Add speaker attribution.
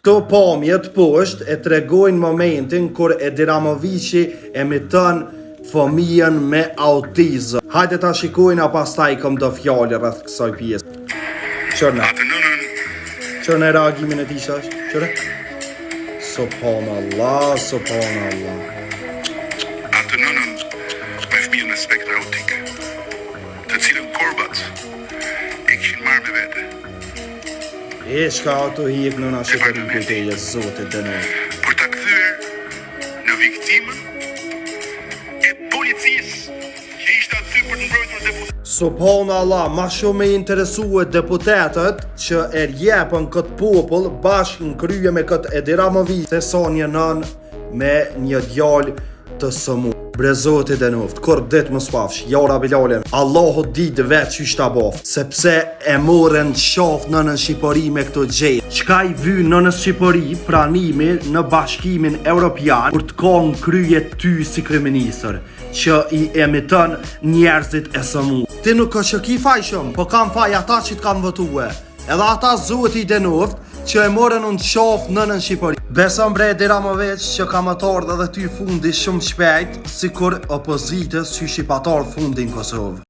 Speaker 1: Këto pamjet poshtë e tregojnë momentin kur Edi Ramoviqi emiton fëmijën me autizëm. Hajde ta shikojnë a pastaj kom do fjallë rreth kësaj pjesë. Qërna. Qërna e reagimin e ti shash? Qërë? Subhanallah, subhanallah.
Speaker 2: Atë nënën me fëmijën me spektër autik, të cilën korbat e kishin marrë me vete.
Speaker 1: E shka ato hiek nëna shqipërin kujteje, zote dënë.
Speaker 2: Për ta kthyer në viktimën e policisë që ishte aty për të mbrojtur deputetët.
Speaker 1: Subhanallah, ma shumë me interesue deputetët që e rjepën këtë popull bashkë në krye me këtë Edi Ramoviqi se sa një nën me një djalë të sëmu. Bre zotit e nuft, kur dit më spafsh, jara bilale, Allahu ditë vetë që shta bof, sepse e moren qaf nënën Shqipëri me këto gjejt. Qka i vy nënës Shqipëri pranimi në bashkimin Europian për të ka në kryje ty si kriminisër, që i emiton njerëzit e sëmu. Ti nuk është që ki fajshëm, po kam faj ata që t'kam votue, edhe ata zotit e nuft, që e morën unë qaf nënën Shqipëri. Beson bre Edi Ramoviqi që ka më të ardhë edhe ty fundi shumë shpejt, si kur opozitës që shqipatar fundi në Kosovë.